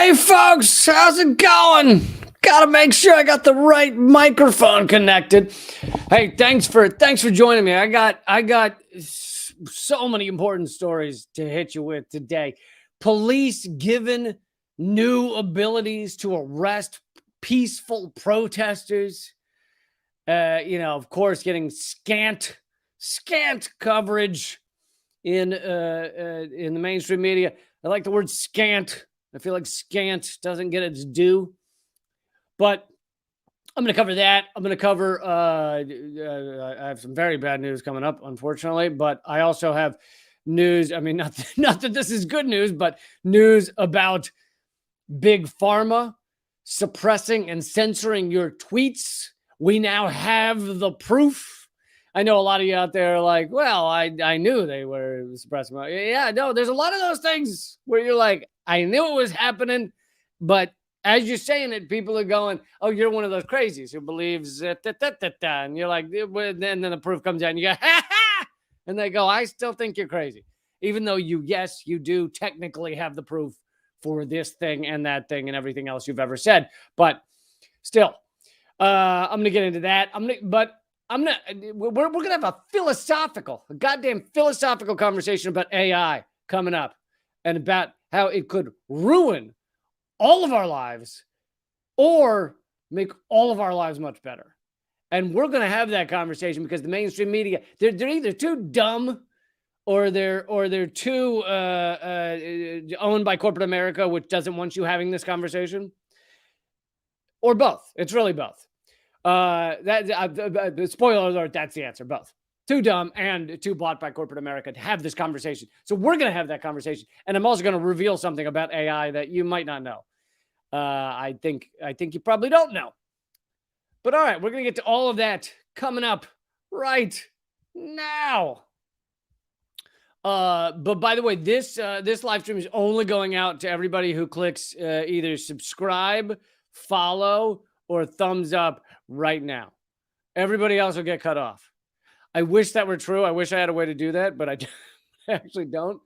Hey folks, how's it going? Gotta make sure I got the right microphone connected. Hey, thanks for joining me. I got so many important stories to hit you with today. Police given new abilities to arrest peaceful protesters. Of course, getting scant coverage in the mainstream media. I like the word scant. I feel like scant doesn't get its due, but I'm going to cover that. I'm going to cover. I have some very bad news coming up, unfortunately, but I also have news. I mean, not that this is good news, but news about big pharma suppressing and censoring your tweets. We now have the proof. I know a lot of you out there are like, well, I knew they were suppressing. Yeah, no, there's a lot of those things where you're like, I knew it was happening, but as you're saying it, people are going, oh, you're one of those crazies who believes that, and you're like, and then the proof comes out and you go, ha ha, and they go, I still think you're crazy. Even though you do technically have the proof for this thing and that thing and everything else you've ever said. But still, I'm going to get into that. We're going to have a goddamn philosophical conversation about AI coming up and about how it could ruin all of our lives or make all of our lives much better. And we're going to have that conversation because the mainstream media, they're either too dumb or they're too owned by corporate America, which doesn't want you having this conversation, or both. It's really both. Spoiler alert, that's the answer. Both. Too dumb and too bought by corporate America to have this conversation. So we're going to have that conversation. And I'm also going to reveal something about AI that you might not know. I think you probably don't know. But all right, we're going to get to all of that coming up right now. But by the way, this live stream is only going out to everybody who clicks either subscribe, follow, or thumbs up right now. Everybody else will get cut off. I wish that were true. I wish I had a way to do that, but I actually don't.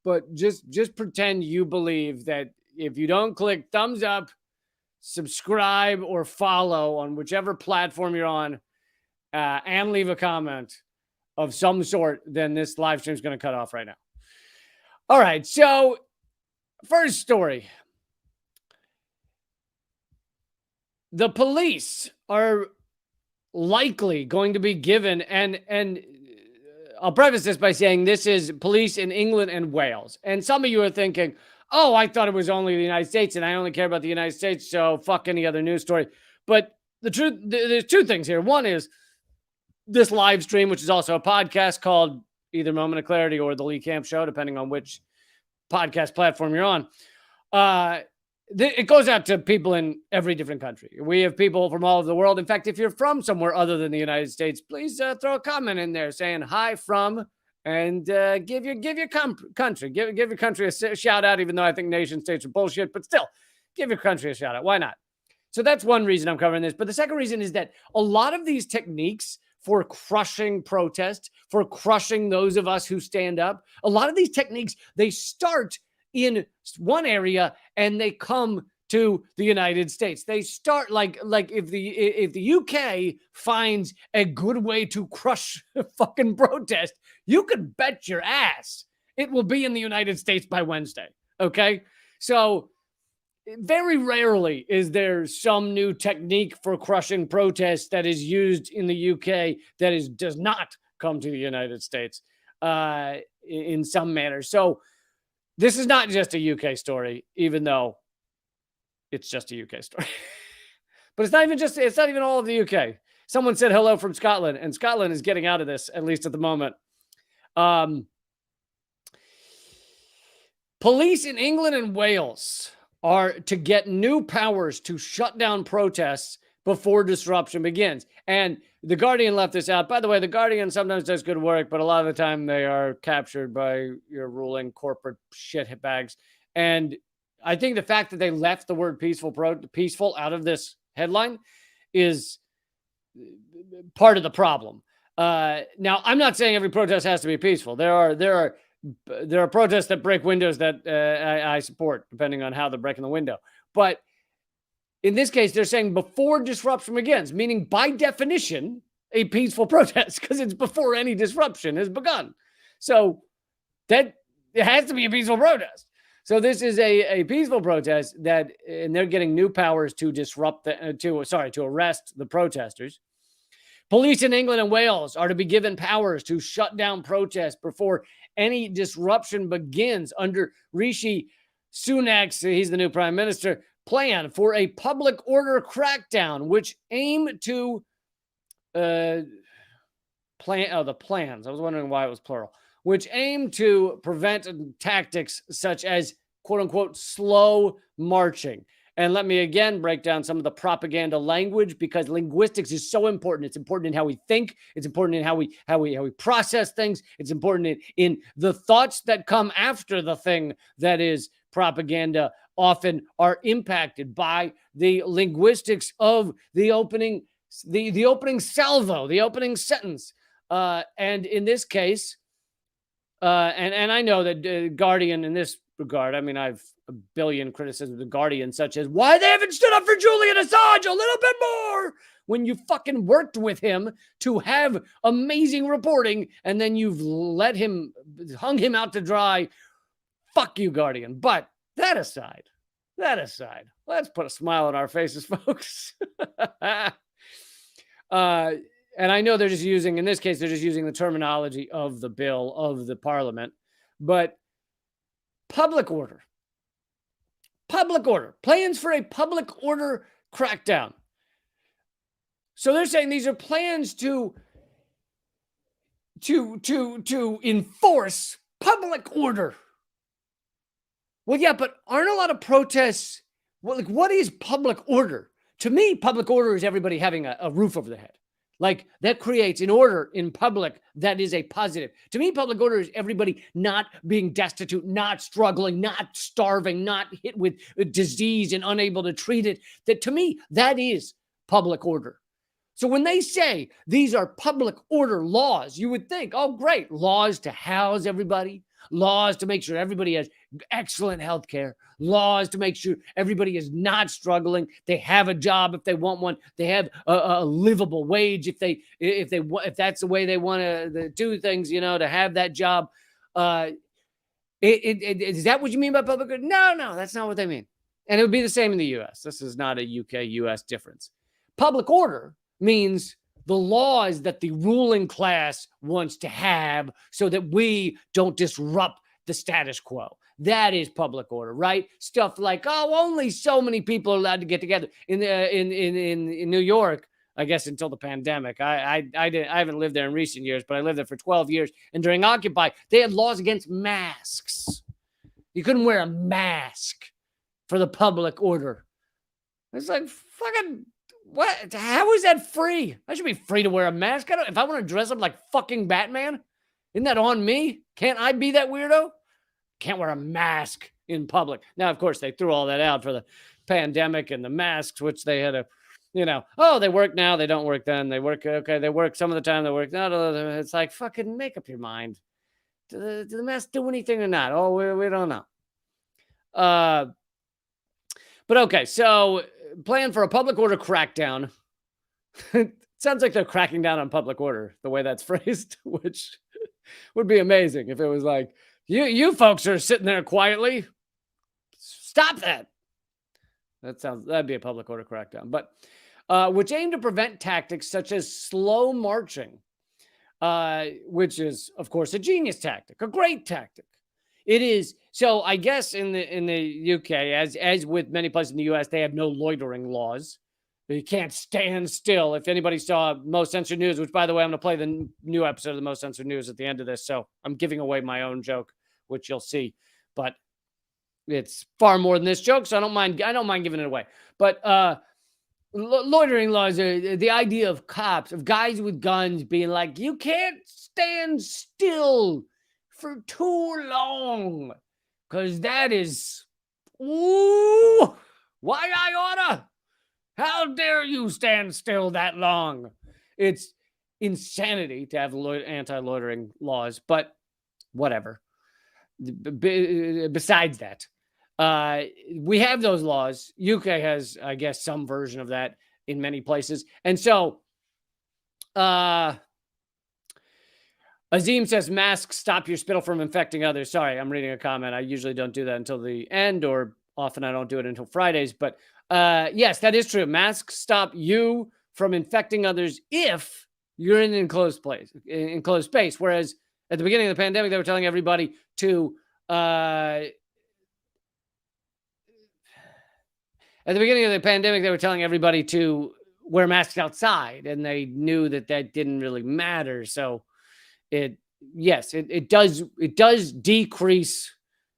But just pretend you believe that if you don't click thumbs up, subscribe, or follow on whichever platform you're on, and leave a comment of some sort, then this live stream is going to cut off right now. All right. So first story. The police are likely going to be given, and I'll preface this by saying this is police in England and Wales. And some of you are thinking, oh, I thought it was only the United States and I only care about the United States, so fuck any other news story. But the truth, there's two things here. One is this live stream, which is also a podcast called either Moment of Clarity or The Lee Camp Show, depending on which podcast platform you're on. It goes out to people in every different country. We have people from all over the world. In fact, if you're from somewhere other than the United States, please throw a comment in there saying hi from, and give your country, give your country a shout out, even though I think nation states are bullshit, but still give your country a shout out. Why not? So that's one reason I'm covering this. But the second reason is that a lot of these techniques for crushing protest, for crushing those of us who stand up, a lot of these techniques, they start in one area and they come to the United States. They start like if the UK finds a good way to crush fucking protest, you could bet your ass it will be in the United States by Wednesday. Okay? So very rarely is there some new technique for crushing protests that is used in the UK that does not come to the United States in some manner. So this is not just a UK story, even though it's just a UK story. But it's not even all of the UK. Someone said hello from Scotland, and Scotland is getting out of this, at least at the moment. Police in England and Wales are to get new powers to shut down protests before disruption begins. And The Guardian left this out. By the way, The Guardian sometimes does good work, but a lot of the time they are captured by your ruling corporate shitbags. And I think the fact that they left the word peaceful out of this headline is part of the problem. Now, I'm not saying every protest has to be peaceful. There are there are protests that break windows that I support, depending on how they're breaking the window. But in this case, they're saying before disruption begins, meaning by definition, a peaceful protest, because it's before any disruption has begun. So that it has to be a peaceful protest. So this is a peaceful protest and they're getting new powers to disrupt to arrest the protesters. Police in England and Wales are to be given powers to shut down protests before any disruption begins under Rishi Sunak's, he's the new prime minister, plan for a public order crackdown, which aim to the plans. I was wondering why it was plural. Which aim to prevent tactics such as quote unquote slow marching. And let me again break down some of the propaganda language, because linguistics is so important. It's important in how we think. It's important in how we process things. It's important in the thoughts that come after the thing that is propaganda, often are impacted by the linguistics of the opening salvo, the opening sentence. And in this case, and I know that Guardian in this regard, I mean, I've a billion criticisms of the Guardian, such as why they haven't stood up for Julian Assange a little bit more when you fucking worked with him to have amazing reporting, and then you've hung him out to dry. Fuck you, Guardian. But that aside, let's put a smile on our faces, folks. And I know they're just using, in this case, they're just using the terminology of the bill of the parliament, but public order, plans for a public order crackdown. So they're saying these are plans to enforce public order. Well, yeah, but aren't a lot of protests, what is public order? To me, public order is everybody having a roof over their head. Like, that creates an order in public that is a positive. To me, public order is everybody not being destitute, not struggling, not starving, not hit with disease and unable to treat it. That, to me, that is public order. So when they say these are public order laws, you would think, oh, great, laws to house everybody, laws to make sure everybody has excellent health care, laws to make sure everybody is not struggling, they have a job if they want one, they have a livable wage if that's the way they want to do things, to have that job. Is that what you mean by public good? No, that's not what they mean. And it would be the same in the U.S. This is not a UK-U.S. difference. Public order means the laws that the ruling class wants to have so that we don't disrupt the status quo. That is public order, right? Stuff like, only so many people are allowed to get together. In New York, I guess until the pandemic, I haven't lived there in recent years, but I lived there for 12 years. And during Occupy, they had laws against masks. You couldn't wear a mask for the public order. It's like, fucking, what? How is that free? I should be free to wear a mask. If I want to dress up like fucking Batman, isn't that on me? Can't I be that weirdo? Can't wear a mask in public. Now, of course, they threw all that out for the pandemic and the masks, which they had they work now, they don't work then. They work, okay, they work some of the time, they work. No, it's like, fucking make up your mind. Do the masks do anything or not? Oh, we don't know. But okay, so plan for a public order crackdown. It sounds like they're cracking down on public order, the way that's phrased, which would be amazing if it was like, you folks are sitting there quietly. Stop that. That'd be a public order crackdown. But which aim to prevent tactics such as slow marching, which is, of course, a genius tactic, a great tactic. It is. So I guess in the UK, as with many places in the US, they have no loitering laws. You can't stand still. If anybody saw Most Censored News, which, by the way, I'm going to play the new episode of the Most Censored News at the end of this, so I'm giving away my own joke, which you'll see. But it's far more than this joke, so I don't mind giving it away. But loitering laws are the idea of cops, of guys with guns being like, you can't stand still for too long, because that is, ooh, why I oughta. How dare you stand still that long? It's insanity to have anti-loitering laws, but whatever. besides that, we have those laws. UK has, I guess, some version of that in many places. And so Azim says, masks stop your spittle from infecting others. Sorry, I'm reading a comment. I usually don't do that until the end, or often I don't do it until Fridays. But yes, that is true. Masks stop you from infecting others if you're in an enclosed space. Whereas at the beginning of the pandemic, they were telling everybody to wear masks outside, and they knew that didn't really matter. So it does decrease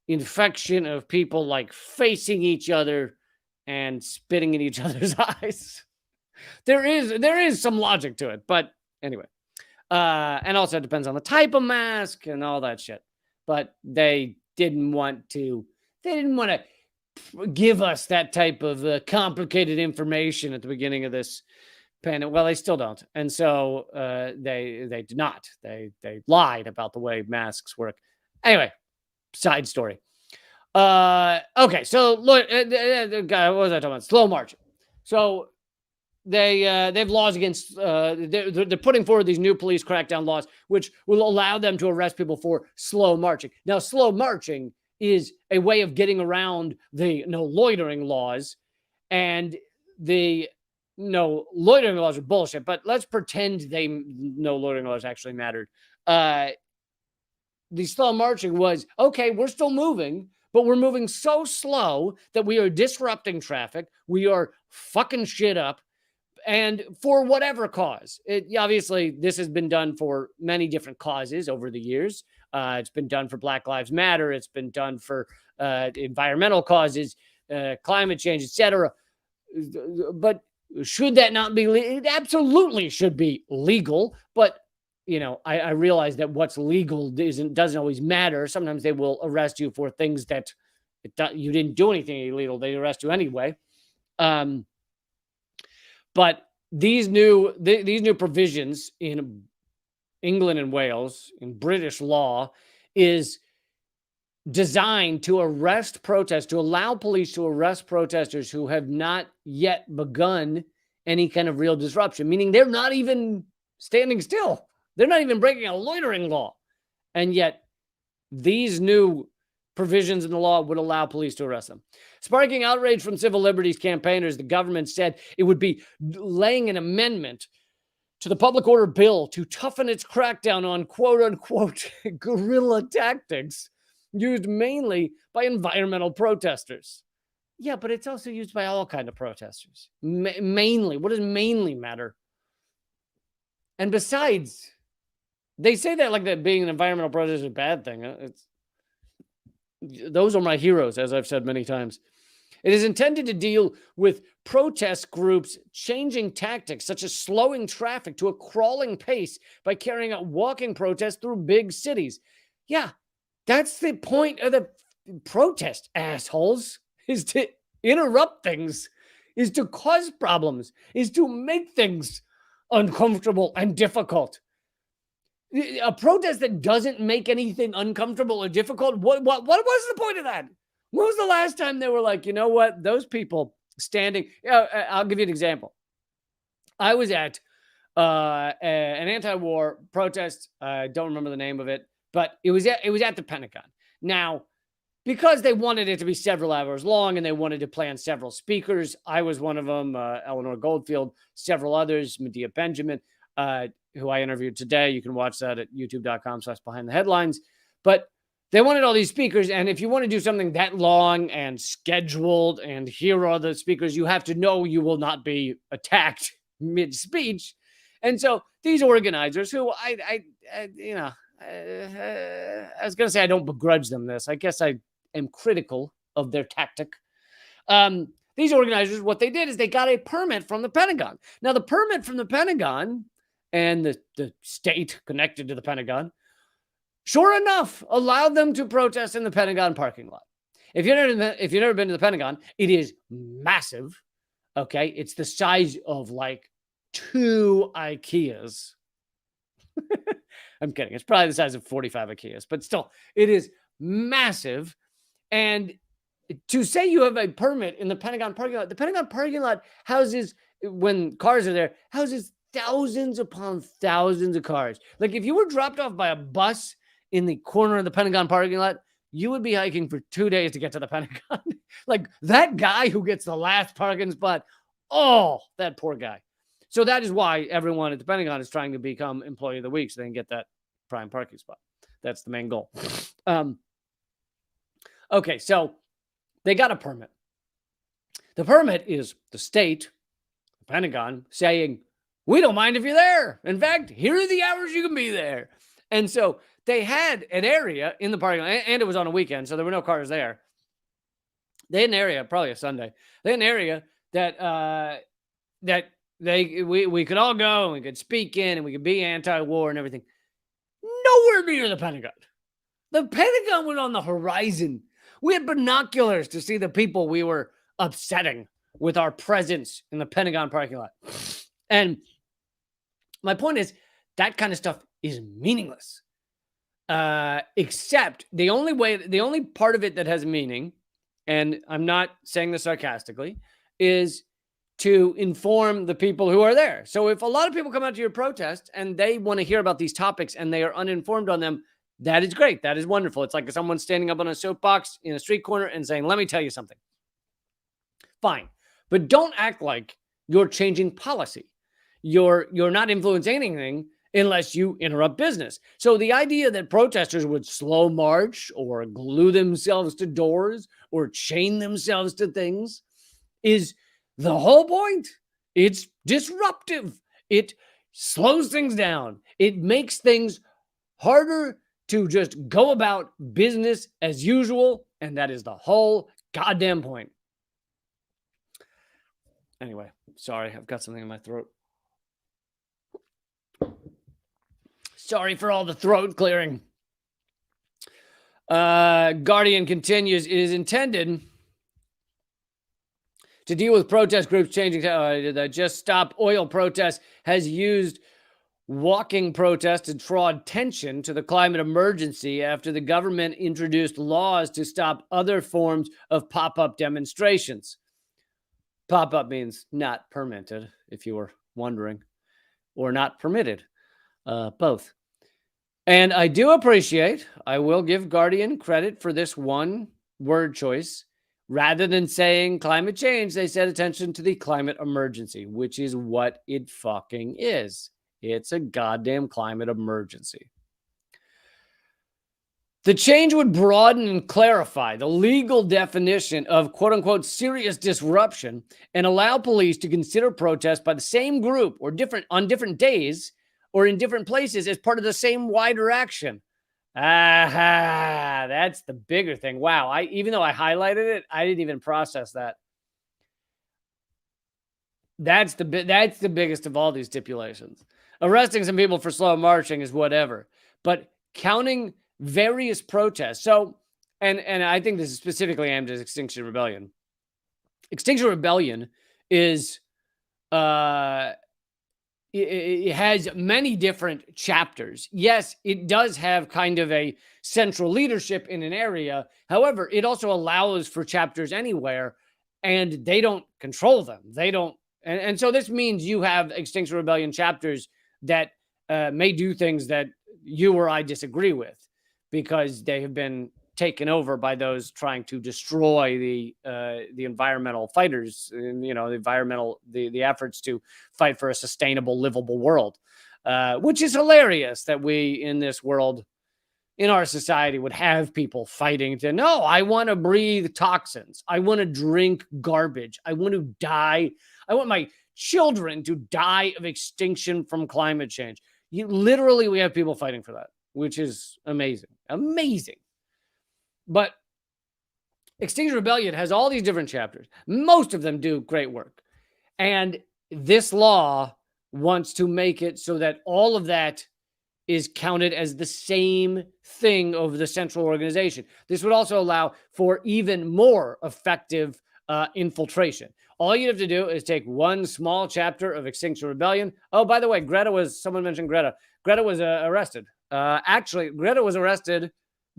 infection of people like facing each other and spitting in each other's eyes. There is some logic to it, but anyway. And also it depends on the type of mask and all that shit. But they didn't want to give us that type of complicated information at the beginning of this pandemic. Well, they still don't. And so they did not. They lied about the way masks work. Anyway, side story. Okay, so look, what was I talking about? Slow marching. So they have laws against they're putting forward these new police crackdown laws, which will allow them to arrest people for slow marching. Now, slow marching is a way of getting around the no loitering laws, and the no loitering laws are bullshit. But let's pretend no loitering laws actually mattered. The slow marching was, okay, we're still moving, but we're moving so slow that we are disrupting traffic. We are fucking shit up. And for whatever cause, obviously this has been done for many different causes over the years. It's been done for Black Lives Matter. It's been done for environmental causes, climate change, etc. But should that not be legal? It absolutely should be legal. But I realize that what's legal doesn't always matter. Sometimes they will arrest you for things that you didn't do anything illegal. They arrest you anyway. But these new provisions in England and Wales, in British law, is designed to arrest protests, to allow police to arrest protesters who have not yet begun any kind of real disruption, meaning they're not even standing still. They're not even breaking a loitering law. And yet these new provisions in the law would allow police to arrest them. Sparking outrage from civil liberties campaigners, the government said it would be laying an amendment to the public order bill to toughen its crackdown on quote-unquote guerrilla tactics used mainly by environmental protesters. Yeah, but it's also used by all kinds of protesters. Mainly. What does mainly matter? And besides, they say that like that being an environmental protester is a bad thing. Those are my heroes, as I've said many times. It is intended to deal with protest groups changing tactics, such as slowing traffic to a crawling pace by carrying out walking protests through big cities. Yeah, that's the point of the protest, assholes, is to interrupt things, is to cause problems, is to make things uncomfortable and difficult. A protest that doesn't make anything uncomfortable or difficult, what was the point of that? When was the last time they were like, you know what, those people standing, I'll give you an example. I was at an anti-war protest. I don't remember the name of it, but it was at the Pentagon. Now, because they wanted it to be several hours long and they wanted to plan several speakers, I was one of them, Eleanor Goldfield, several others, Medea Benjamin, who I interviewed today. You can watch that at youtube.com/behindtheheadlines. But they wanted all these speakers. And if you want to do something that long and scheduled and here are the speakers, you have to know you will not be attacked mid-speech. And so these organizers who I was going to say I don't begrudge them this. I guess I am critical of their tactic. These organizers, what they did is they got a permit from the Pentagon. Now, the permit from the Pentagon and the state connected to the Pentagon, sure enough, allowed them to protest in the Pentagon parking lot. If you've never been to the Pentagon, it is massive. Okay, it's the size of like 2 IKEAs. I'm kidding. It's probably the size of 45 IKEAs, but still, it is massive. And to say you have a permit in the Pentagon parking lot, the Pentagon parking lot houses, when cars are there, houses thousands upon thousands of cars. Like if you were dropped off by a bus in the corner of the Pentagon parking lot, you would be hiking for 2 days to get to the Pentagon. Like that guy who gets the last parking spot, oh, that poor guy. So that is why everyone at the Pentagon is trying to become employee of the week so they can get that prime parking spot. That's the main goal. Okay, so they got a permit. The permit is the state, the Pentagon, saying, we don't mind if you're there. In fact, here are the hours you can be there. And so they had an area in the parking lot, and it was on a weekend, so there were no cars there. They had an area, probably a Sunday. They had an area that we could all go and we could speak in and we could be anti-war and everything. Nowhere near the Pentagon. The Pentagon was on the horizon. We had binoculars to see the people we were upsetting with our presence in the Pentagon parking lot. And my point is that kind of stuff is meaningless. Except the only part of it that has meaning, and I'm not saying this sarcastically, is to inform the people who are there. So if a lot of people come out to your protest and they want to hear about these topics and they are uninformed on them, that is great. That is wonderful. It's like someone standing up on a soapbox in a street corner and saying, let me tell you something. Fine. But don't act like you're changing policy. You're not influencing anything unless you interrupt business. So the idea that protesters would slow march or glue themselves to doors or chain themselves to things is the whole point. It's disruptive. It slows things down. It makes things harder to just go about business as usual. And that is the whole goddamn point. Anyway, sorry, I've got something in my throat. Sorry for all the throat clearing. Guardian continues, it is intended to deal with protest groups changing. Just Stop Oil protest has used walking protests to draw attention to the climate emergency after the government introduced laws to stop other forms of pop-up demonstrations. Pop-up means not permitted, if you were wondering, or not permitted. Both. And I do appreciate, I will give Guardian credit for this one word choice. Rather than saying climate change, they said attention to the climate emergency, which is what it fucking is. It's a goddamn climate emergency. The change would broaden and clarify the legal definition of quote-unquote serious disruption and allow police to consider protests by the same group or on different days or in different places as part of the same wider action. Aha, that's the bigger thing. Wow, even though I highlighted it, I didn't even process that. That's the biggest of all these stipulations. Arresting some people for slow marching is whatever, but counting various protests. So, and I think this is specifically aimed at Extinction Rebellion. Extinction Rebellion is it has many different chapters. Yes, it does have kind of a central leadership in an area. However, it also allows for chapters anywhere, and they don't control them. They don't. And so this means you have Extinction Rebellion chapters that may do things that you or I disagree with because they have been taken over by those trying to destroy the environmental fighters and, the efforts to fight for a sustainable, livable world, which is hilarious that we in this world, in our society, would have people fighting to, no, I want to breathe toxins. I want to drink garbage. I want to die. I want my children to die of extinction from climate change. Literally, we have people fighting for that, which is amazing. Amazing. But Extinction Rebellion has all these different chapters. Most of them do great work. And this law wants to make it so that all of that is counted as the same thing of the central organization. This would also allow for even more effective infiltration. All you have to do is take one small chapter of Extinction Rebellion. Oh, by the way, someone mentioned Greta. Greta was arrested. Actually, Greta was arrested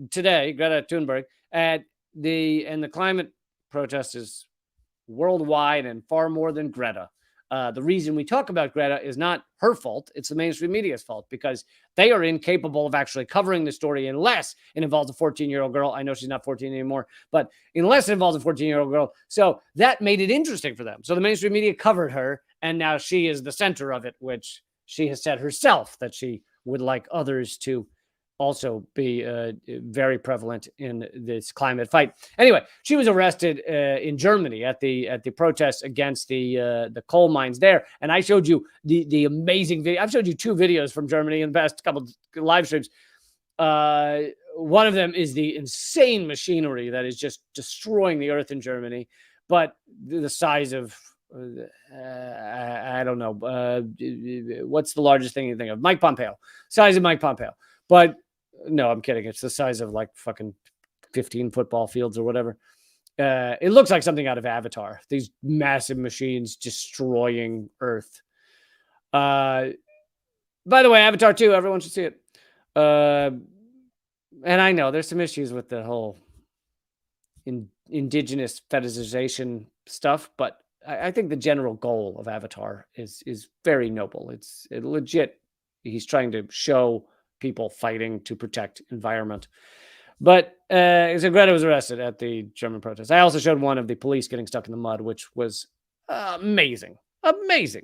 today, Greta Thunberg, and the climate protest is worldwide and far more than Greta. The reason we talk about Greta is not her fault. It's the mainstream media's fault because they are incapable of actually covering the story unless it involves a 14-year-old girl. I know she's not 14 anymore, but unless it involves a 14-year-old girl. So that made it interesting for them. So the mainstream media covered her, and now she is the center of it, which she has said herself that she would like others to also be very prevalent in this climate fight. Anyway, she was arrested in Germany at the protests against the coal mines there, and I showed you the amazing video. I've showed you 2 videos from Germany in the past couple live streams. One of them is the insane machinery that is just destroying the earth in Germany, but the size of I don't know what's the largest thing you think of? Mike Pompeo, size of Mike Pompeo, but no, I'm kidding. It's the size of like fucking 15 football fields or whatever. It looks like something out of Avatar. These massive machines destroying Earth. By the way, Avatar 2, everyone should see it. And I know there's some issues with the whole indigenous fetishization stuff, but I think the general goal of Avatar is very noble. It's legit. He's trying to show people fighting to protect environment. But so Greta was arrested at the German protest. I also showed one of the police getting stuck in the mud, which was amazing. Amazing.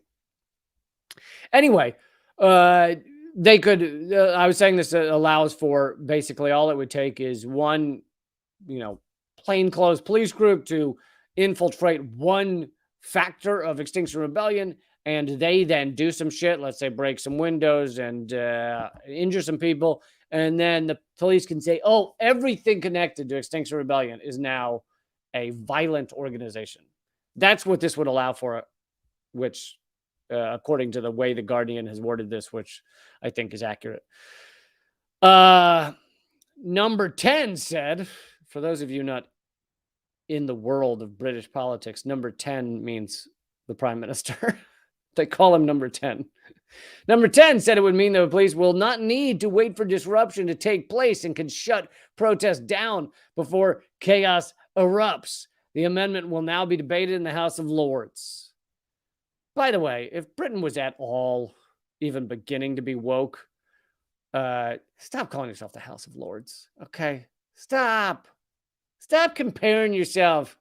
Anyway, they could, I was saying this allows for basically all it would take is one, plainclothes police group to infiltrate one factor of Extinction Rebellion, and they then do some shit, let's say break some windows and injure some people, and then the police can say, oh, everything connected to Extinction Rebellion is now a violent organization. That's what this would allow for, which, according to the way The Guardian has worded this, which I think is accurate. Number 10 said, for those of you not in the world of British politics, number 10 means the Prime Minister. They call him number 10. Number 10 said it would mean that the police will not need to wait for disruption to take place and can shut protests down before chaos erupts. The amendment will now be debated in the House of Lords. By the way, if Britain was at all even beginning to be woke, stop calling yourself the House of Lords, okay? Stop comparing yourself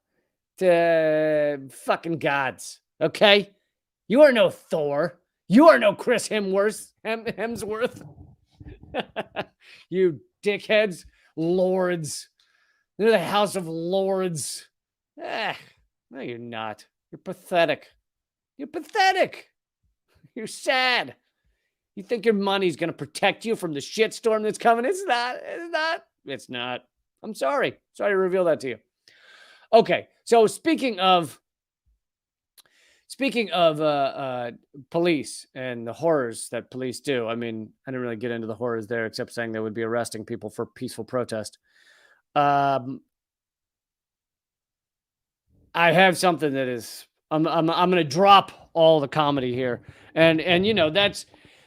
to fucking gods, okay? You are no Thor. You are no Chris Hemsworth. You dickheads. Lords. They're the House of Lords. No, you're not. You're pathetic. You're pathetic. You're sad. You think your money's going to protect you from the shitstorm that's coming? It's not. It's not. It's not. I'm sorry. Sorry to reveal that to you. Okay. So speaking of police and the horrors that police do, I mean, I didn't really get into the horrors there, except saying they would be arresting people for peaceful protest. I have something that is, I'm going to drop all the comedy here, and that's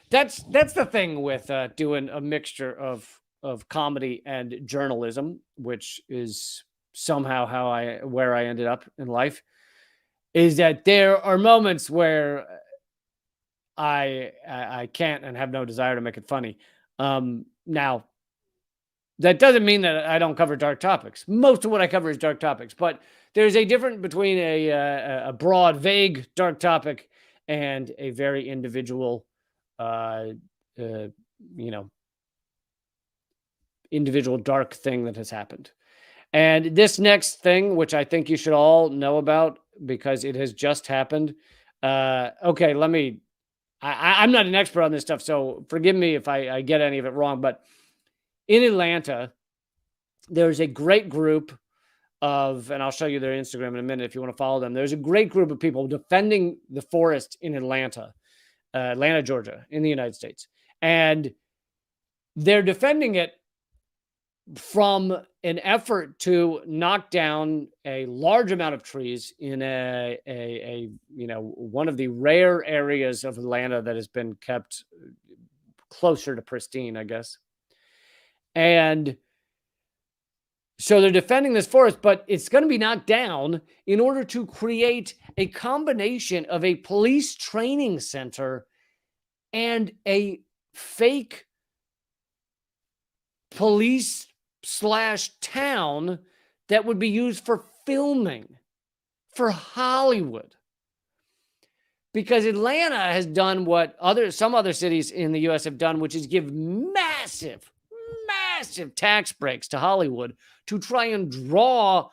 the thing with doing a mixture of comedy and journalism, which is somehow where I ended up in life. Is that there are moments where I can't and have no desire to make it funny. Now, that doesn't mean that I don't cover dark topics. Most of what I cover is dark topics, but there's a difference between a broad, vague dark topic and a very individual, individual dark thing that has happened. And this next thing, which I think you should all know about because it has just happened. Okay, I'm not an expert on this stuff, so forgive me if I get any of it wrong, but in Atlanta, there's a great group of, and I'll show you their Instagram in a minute if you want to follow them. There's a great group of people defending the forest in Atlanta, Georgia, in the United States. And they're defending it from an effort to knock down a large amount of trees in one of the rare areas of Atlanta that has been kept closer to pristine, I guess. And So they're defending this forest, but it's going to be knocked down in order to create a combination of a police training center and a fake police / town that would be used for filming for Hollywood. Because Atlanta has done what some other cities in the US have done, which is give massive tax breaks to Hollywood to try and draw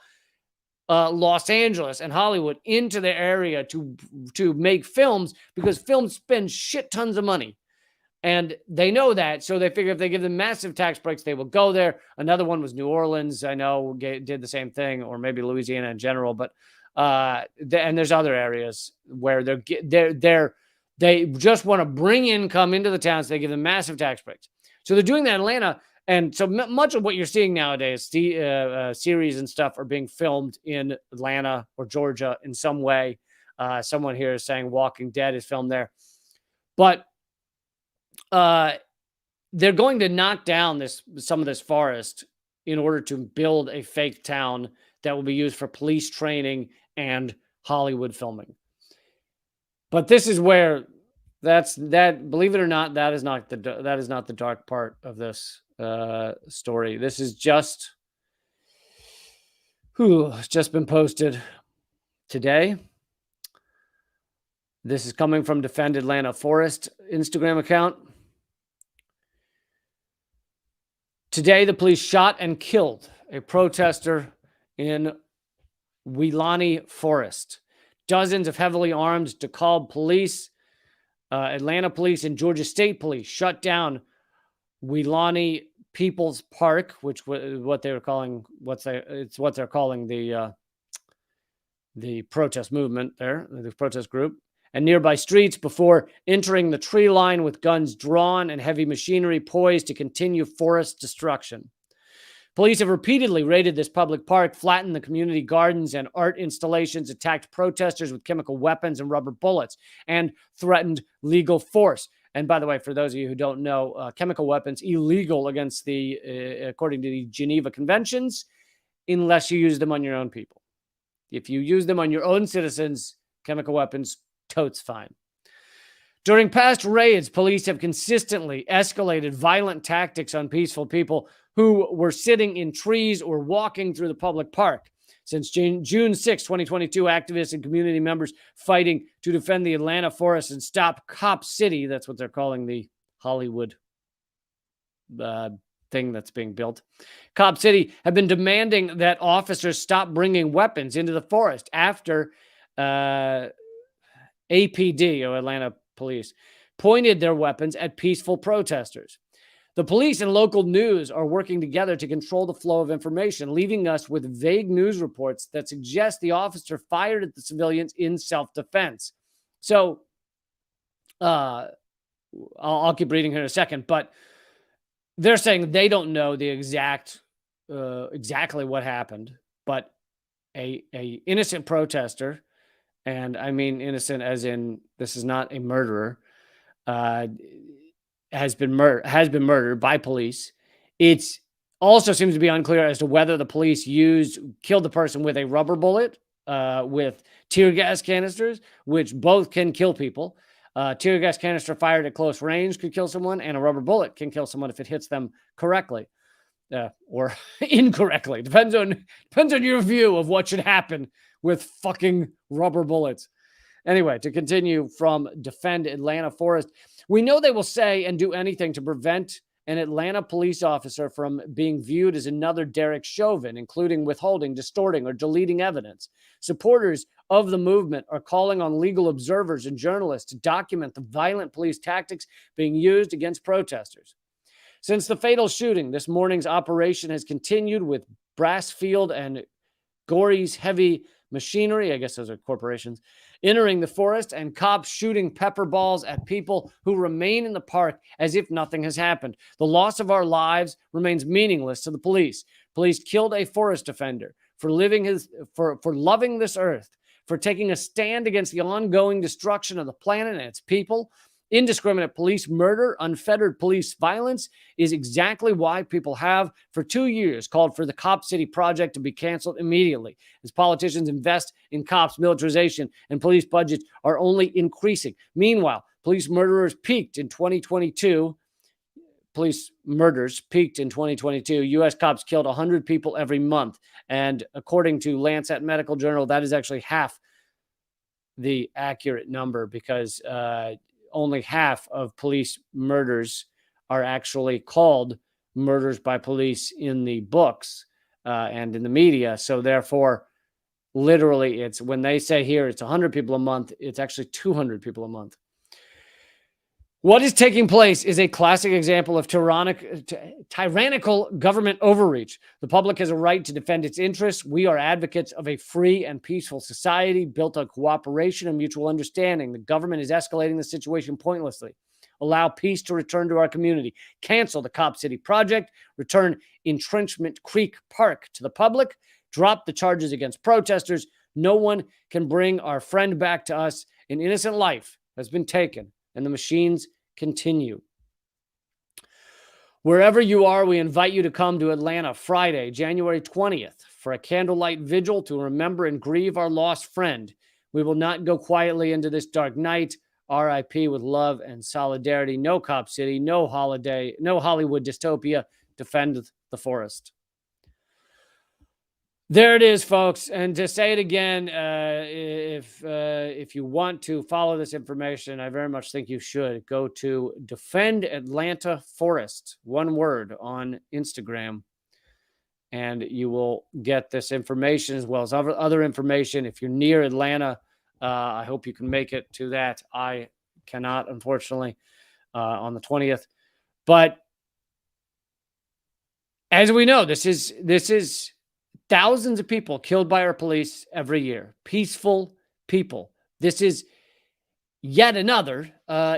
Los Angeles and Hollywood into their area to make films, because films spend shit tons of money. And they know that, so they figure if they give them massive tax breaks, they will go there. Another one was New Orleans, I know, did the same thing, or maybe Louisiana in general. But and there's other areas where they just want to bring income into the towns. So they give them massive tax breaks. So they're doing that in Atlanta, and so much of what you're seeing nowadays, series and stuff, are being filmed in Atlanta or Georgia in some way. Someone here is saying Walking Dead is filmed there, but they're going to knock down some of this forest in order to build a fake town that will be used for police training and Hollywood filming. But this is where believe it or not, that is not the dark part of this story. This is just it's just been posted today. This is coming from Defend Atlanta Forest Instagram account. Today, the police shot and killed a protester in Weelaunee Forest. Dozens of heavily armed DeKalb police, Atlanta police, and Georgia State Police shut down Weelaunee People's Park, which what they're calling the protest movement there, the protest group, and nearby streets before entering the tree line with guns drawn and heavy machinery poised to continue forest destruction. Police have repeatedly raided this public park, flattened the community gardens and art installations, attacked protesters with chemical weapons and rubber bullets, and threatened legal force. And by the way, for those of you who don't know, chemical weapons illegal according to the Geneva Conventions, unless you use them on your own people. If you use them on your own citizens, chemical weapons, totes fine. During past raids, police have consistently escalated violent tactics on peaceful people who were sitting in trees or walking through the public park. Since June 6, 2022, activists and community members fighting to defend the Atlanta forest and stop Cop City, that's what they're calling the Hollywood thing that's being built, Cop City, have been demanding that officers stop bringing weapons into the forest after APD, or Atlanta Police, pointed their weapons at peaceful protesters. The police and local news are working together to control the flow of information, leaving us with vague news reports that suggest the officer fired at the civilians in self-defense. So, I'll keep reading here in a second, but they're saying they don't know the exactly what happened, but a innocent protester, and I mean innocent as in this is not a murderer, has been murdered by police. It also seems to be unclear as to whether the police killed the person with a rubber bullet, with tear gas canisters, which both can kill people. Tear gas canister fired at close range could kill someone, and a rubber bullet can kill someone if it hits them correctly or incorrectly. Depends on your view of what should happen with fucking rubber bullets. Anyway, to continue from Defend Atlanta Forest, we know they will say and do anything to prevent an Atlanta police officer from being viewed as another Derek Chauvin, including withholding, distorting, or deleting evidence. Supporters of the movement are calling on legal observers and journalists to document the violent police tactics being used against protesters. Since the fatal shooting, this morning's operation has continued with Brassfield and Gory's heavy machinery, I guess those are corporations, entering the forest, and cops shooting pepper balls at people who remain in the park as if nothing has happened. The loss of our lives remains meaningless to the police. Police killed a forest defender for loving this earth, for taking a stand against the ongoing destruction of the planet and its people, Indiscriminate police murder, unfettered police violence is exactly why people have, for 2 years, called for the Cop City project to be canceled immediately. As politicians invest in cops, militarization, and police budgets are only increasing. Meanwhile, police murders peaked in 2022. Police murders peaked in 2022. U.S. cops killed 100 people every month. And according to Lancet Medical Journal, that is actually half the accurate number, because only half of police murders are actually called murders by police in the books and in the media. So therefore, literally, it's when they say here it's 100 people a month, it's actually 200 people a month. What is taking place is a classic example of tyrannical government overreach. The public has a right to defend its interests. We are advocates of a free and peaceful society built on cooperation and mutual understanding. The government is escalating the situation pointlessly. Allow peace to return to our community. Cancel the Cop City project. Return Entrenchment Creek Park to the public. Drop the charges against protesters. No one can bring our friend back to us. An innocent life has been taken, and the machines continue. Wherever you are, we invite you to come to Atlanta Friday, January 20th, for a candlelight vigil to remember and grieve our lost friend. We will not go quietly into this dark night. RIP with love and solidarity. No Cop City, no holiday, no Hollywood dystopia. Defend the forest. There it is, folks. And to say it again, if you want to follow this information, I very much think you should go to Defend Atlanta Forest, one word, on Instagram, and you will get this information as well as other information. If you're near Atlanta, I hope you can make it to that. I cannot, unfortunately, on the 20th. But as we know, this is thousands of people killed by our police every year. Peaceful people. This is yet another,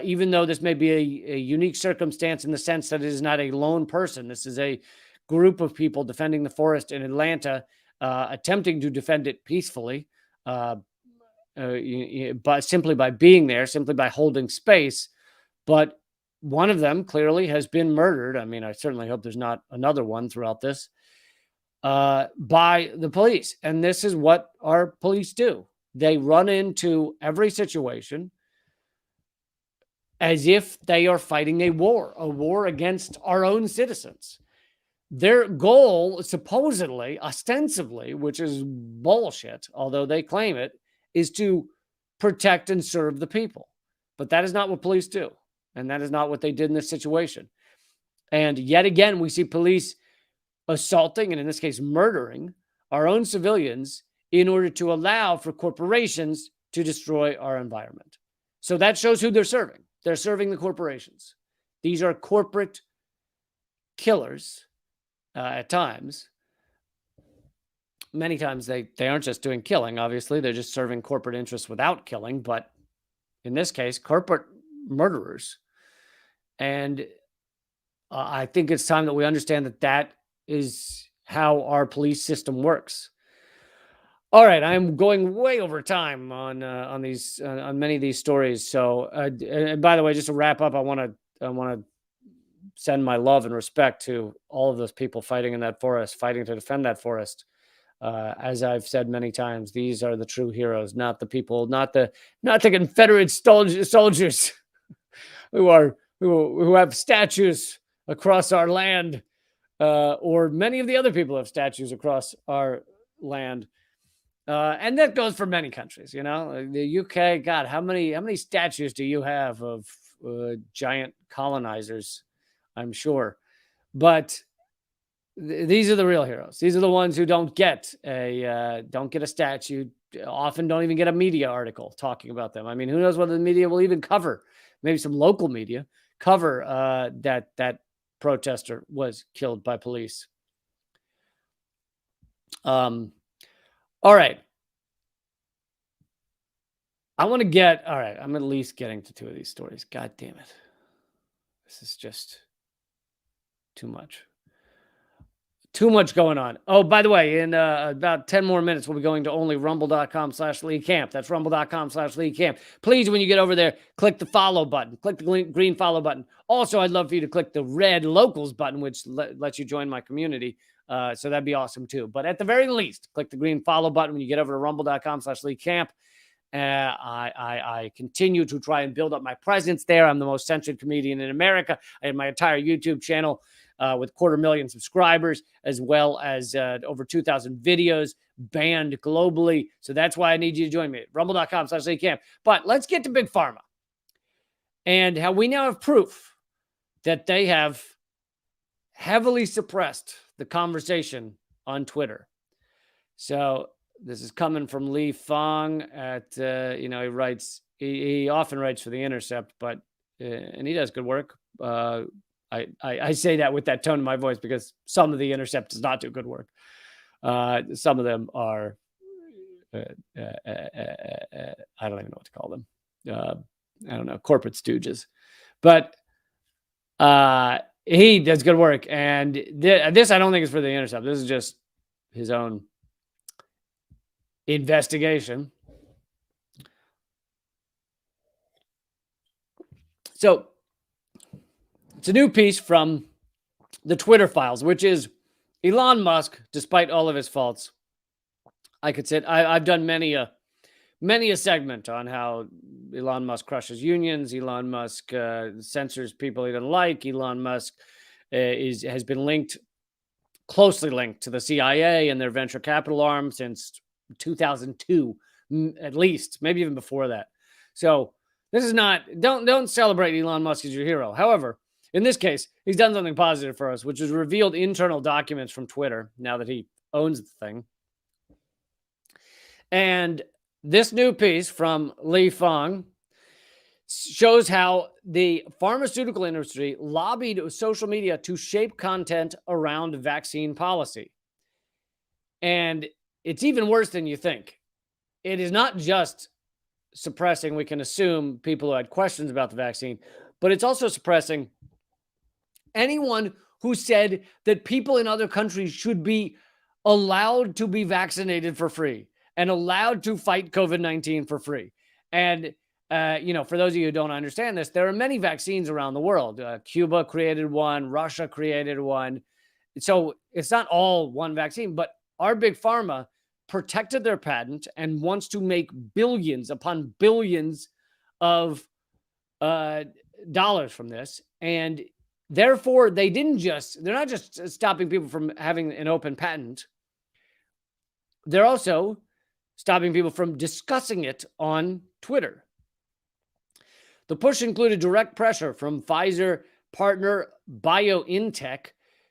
even though this may be a unique circumstance in the sense that it is not a lone person. This is a group of people defending the forest in Atlanta, attempting to defend it peacefully, but simply by being there, simply by holding space. But one of them clearly has been murdered. I mean, I certainly hope there's not another one throughout this. By the police. And this is what our police do. They run into every situation as if they are fighting a war against our own citizens. Their goal, supposedly, ostensibly, which is bullshit, although they claim it, is to protect and serve the people. But that is not what police do. And that is not what they did in this situation. And yet again, we see police assaulting, and in this case, murdering our own civilians in order to allow for corporations to destroy our environment. So that shows who they're serving. They're serving the corporations. These are corporate killers at times. Many times they aren't just doing killing, obviously. They're just serving corporate interests without killing. But in this case, corporate murderers. And I think it's time that we understand that is how our police system works. All right, I'm going way over time on many of these stories. So, and by the way, just to wrap up, I want to send my love and respect to all of those people fighting in that forest, fighting to defend that forest. As I've said many times, these are the true heroes, not the people, not the Confederate soldiers who have statues across our land. Or many of the other people have statues across our land. And that goes for many countries, you know. The UK, God, how many statues do you have of giant colonizers? I'm sure. But these are the real heroes. These are the ones who don't get a statue, often don't even get a media article talking about them. I mean, who knows whether the media will even cover, maybe some local media, cover that protester was killed by police. All right. I'm at least getting to two of these stories. God damn it. This is just too much. Too much going on. Oh, by the way, in about 10 more minutes, we'll be going to only rumble.com/Lee Camp. That's rumble.com/Lee Camp. Please, when you get over there, click the follow button. Click the green follow button. Also, I'd love for you to click the red locals button, which lets you join my community. So that'd be awesome too. But at the very least, click the green follow button when you get over to rumble.com/Lee Camp. I continue to try and build up my presence there. I'm the most censored comedian in America. I have my entire YouTube channel with 250,000 subscribers, as well as over 2,000 videos banned globally. So that's why I need you to join me at rumble.com/Lee Camp. But let's get to Big Pharma and how we now have proof that they have heavily suppressed the conversation on Twitter. So this is coming from Lee Fang at, he writes, he often writes for The Intercept, but, and he does good work. I say that with that tone in my voice because some of The Intercept does not do good work. Some of them are, I don't even know what to call them. I don't know, corporate stooges. But he does good work. And this, I don't think is for The Intercept. This is just his own investigation. So it's a new piece from the Twitter Files, which is Elon Musk, despite all of his faults. I could say I've done many a segment on how Elon Musk crushes unions. Elon Musk censors people he doesn't like. Elon Musk has been closely linked to the CIA and their venture capital arm since 2002, at least, maybe even before that. So this is not, don't celebrate Elon Musk as your hero. However, in this case, he's done something positive for us, which is revealed internal documents from Twitter now that he owns the thing. And this new piece from Lee Fang shows how the pharmaceutical industry lobbied social media to shape content around vaccine policy. And it's even worse than you think. It is not just suppressing, we can assume, people who had questions about the vaccine, but it's also suppressing anyone who said that people in other countries should be allowed to be vaccinated for free and allowed to fight COVID-19 for free. And, for those of you who don't understand this, there are many vaccines around the world. Cuba created one, Russia created one. So it's not all one vaccine, but our big pharma protected their patent and wants to make billions upon billions of dollars from this. And therefore, they're not just stopping people from having an open patent. They're also stopping people from discussing it on Twitter. The push included direct pressure from Pfizer partner BioNTech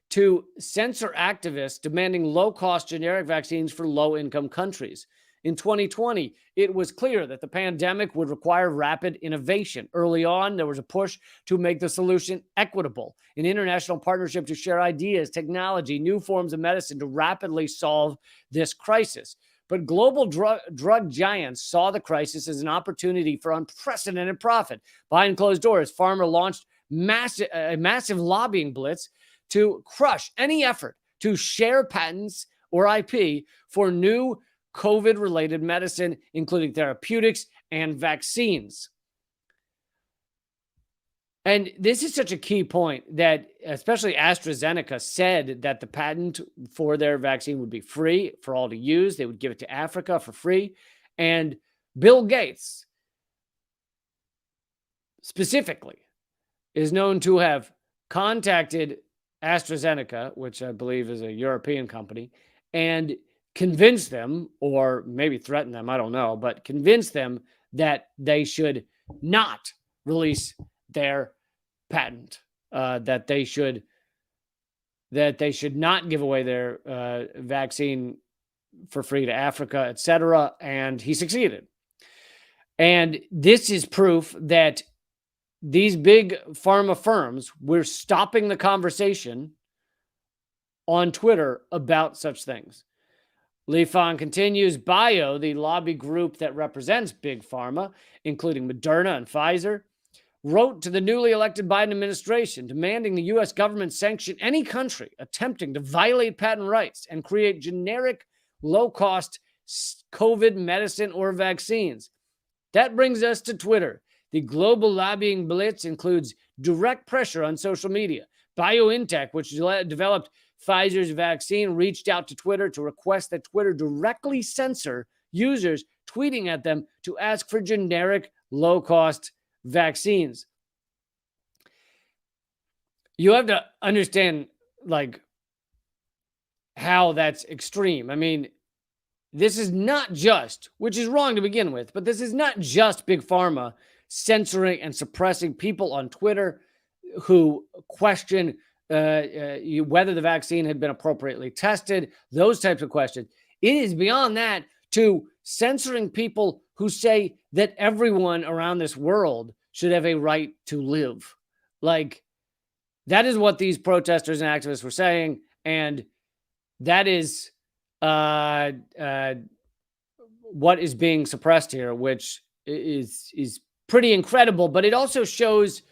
to censor activists demanding low-cost generic vaccines for low-income countries. In 2020, it was clear that the pandemic would require rapid innovation. Early on, there was a push to make the solution equitable, an international partnership to share ideas, technology, new forms of medicine to rapidly solve this crisis. But global drug giants saw the crisis as an opportunity for unprecedented profit. Behind closed doors, Pharma launched a massive lobbying blitz to crush any effort to share patents or IP for new COVID-related medicine, including therapeutics and vaccines. And this is such a key point that especially AstraZeneca said that the patent for their vaccine would be free for all to use. They would give it to Africa for free. And Bill Gates specifically is known to have contacted AstraZeneca, which I believe is a European company, and convince them, or maybe threaten them, I don't know, but convince them that they should not release their patent, that they should not give away their vaccine for free to Africa, etc. And he succeeded. And this is proof that these big pharma firms were stopping the conversation on Twitter about such things. Lee Fang continues, Bio, the lobby group that represents big pharma, including Moderna and Pfizer, wrote to the newly elected Biden administration demanding the U.S. government sanction any country attempting to violate patent rights and create generic, low-cost COVID medicine or vaccines. That brings us to Twitter. The global lobbying blitz includes direct pressure on social media. BioNTech, which developed Pfizer's vaccine, reached out to Twitter to request that Twitter directly censor users tweeting at them to ask for generic, low-cost vaccines. You have to understand, like, how that's extreme. I mean, this is not just, which is wrong to begin with, but this is not just Big Pharma censoring and suppressing people on Twitter who question whether the vaccine had been appropriately tested, those types of questions. It is beyond that to censoring people who say that everyone around this world should have a right to live. Like, that is what these protesters and activists were saying, and that is what is being suppressed here, which is pretty incredible. But it also shows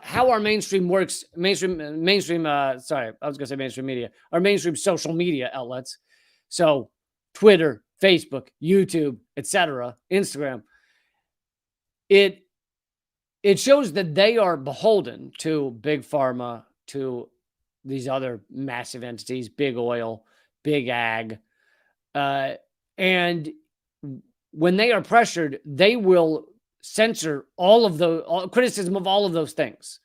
how our mainstream works. Mainstream media, our mainstream social media outlets. So Twitter, Facebook, YouTube, etc., Instagram. It shows that they are beholden to Big Pharma, to these other massive entities, big oil, big ag. And when they are pressured, they will censor all criticism of all of those things.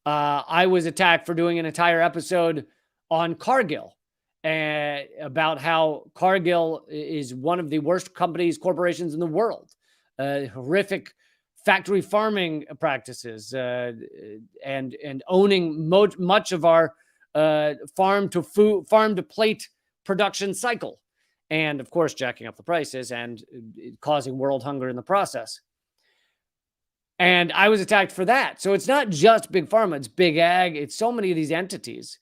I was attacked for doing an entire episode on Cargill, about how Cargill is one of the worst corporations in the world. Horrific factory farming practices, and owning much of our farm to plate production cycle, and of course jacking up the prices and causing world hunger in the process. And I was attacked for that. So it's not just Big Pharma, it's Big Ag, it's so many of these entities.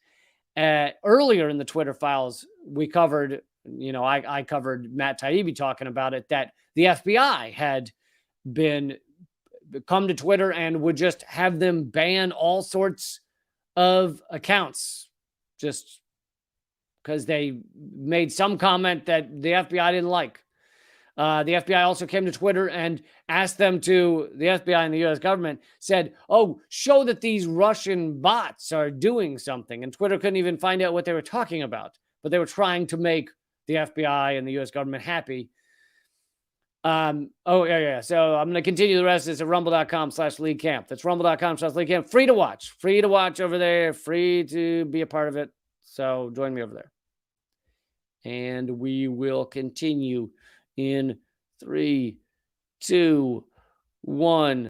Earlier in the Twitter files, we covered, I covered Matt Taibbi talking about it, that the FBI had come to Twitter and would just have them ban all sorts of accounts just because they made some comment that the FBI didn't like. The FBI also came to Twitter and asked the FBI and the U.S. government said, show that these Russian bots are doing something. And Twitter couldn't even find out what they were talking about, but they were trying to make the FBI and the U.S. government happy. So I'm going to continue the rest of this at rumble.com/leadcamp. That's rumble.com/leadcamp. Free to watch over there, free to be a part of it. So join me over there. And we will continue in 3, 2, 1.